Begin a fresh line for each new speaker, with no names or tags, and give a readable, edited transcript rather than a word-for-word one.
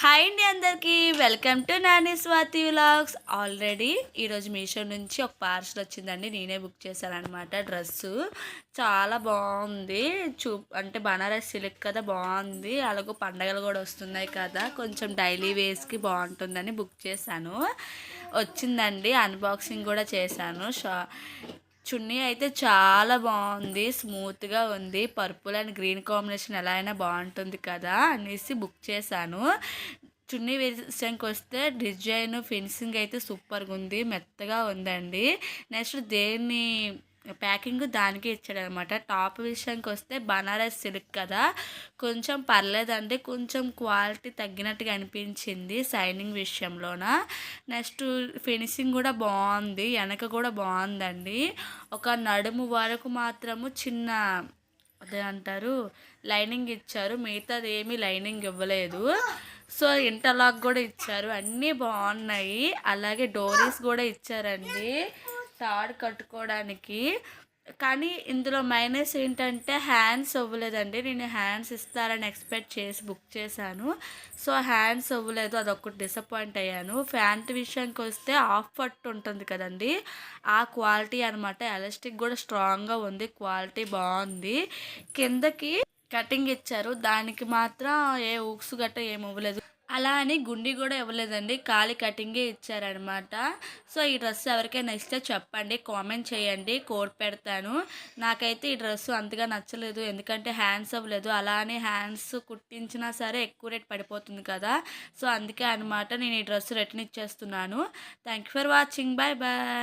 Hi అండి అందరికీ welcome to Nani Swathi vlogs. Already ఈరోజు మీషో నుంచి ఒక పార్సల్ వచ్చిందండి. నేనే బుక్ చేశాను అనమాట. డ్రెస్సు చాలా బాగుంది. అంటే బనారస్ సిల్క్ కదా, బాగుంది. అలాగే పండగలు కూడా వస్తున్నాయి కదా, కొంచెం డైలీ వేస్కి బాగుంటుందని బుక్ చేశాను. వచ్చిందండి, అన్బాక్సింగ్ కూడా చేశాను. చున్నీ అయితే చాలా బాగుంది, స్మూత్గా ఉంది. పర్పుల్ అండ్ గ్రీన్ కాంబినేషన్ ఎలా అయినా బాగుంటుంది కదా అనేసి బుక్ చేశాను. చున్నీ విషయానికి వస్తే డిజైన్ ఫినిషింగ్ అయితే సూపర్గా ఉంది, మెత్తగా ఉందండి. నెక్స్ట్ దేన్ని ప్యాకింగ్ దానికి ఇచ్చాడనమాట. టాప్ విషయానికి వస్తే బనారస్ సిల్క్ కదా, కొంచెం పర్లేదండి, కొంచెం క్వాలిటీ తగ్గినట్టుగా అనిపించింది షైనింగ్ విషయంలోన. నెక్స్ట్ ఫినిషింగ్ కూడా బాగుంది, వెనక కూడా బాగుందండి. ఒక నడుము వరకు మాత్రము చిన్న అదే అంటారు లైనింగ్ ఇచ్చారు, మిగతాది ఏమీ లైనింగ్ ఇవ్వలేదు. సో ఇంటర్లాక్ కూడా ఇచ్చారు, అన్నీ బాగున్నాయి. అలాగే డోరీస్ కూడా ఇచ్చారండి తాడు కట్టుకోవడానికి. కానీ ఇందులో మైనస్ ఏంటంటే హ్యాండ్స్ అవ్వలేదండి. నేను హ్యాండ్స్ ఇస్తారని ఎక్స్పెక్ట్ చేసి బుక్ చేశాను. సో హ్యాండ్స్ అవ్వలేదు, అదొకటి డిసప్పాయింట్ అయ్యాను. ప్యాంట్ విషయానికి వస్తే హాఫ్ పట్టు ఉంటుంది కదండి, ఆ క్వాలిటీ అనమాట. ఎలాస్టిక్ కూడా స్ట్రాంగ్గా ఉంది, క్వాలిటీ బాగుంది. కిందకి కటింగ్ ఇచ్చారు, దానికి మాత్రం ఏ ఊక్స్ గట్ట ఏమి ఇవ్వలేదు. అలా అని గుండి కూడా ఇవ్వలేదండి, ఖాళీ కటింగే ఇచ్చారనమాట. సో ఈ డ్రెస్ ఎవరికైనా ఇస్తే చెప్పండి, కామెంట్ చేయండి, కోడ్ పెడతాను. నాకైతే ఈ డ్రెస్ అంతగా నచ్చలేదు, ఎందుకంటే హ్యాండ్స్ అవ్వలేదు. అలా అని హ్యాండ్స్ కుట్టించినా సరే ఎక్కువ రేట్ పడిపోతుంది కదా. సో అందుకే అనమాట నేను ఈ డ్రెస్ రిటర్న్ ఇచ్చేస్తున్నాను. Thank you for watching, bye bye.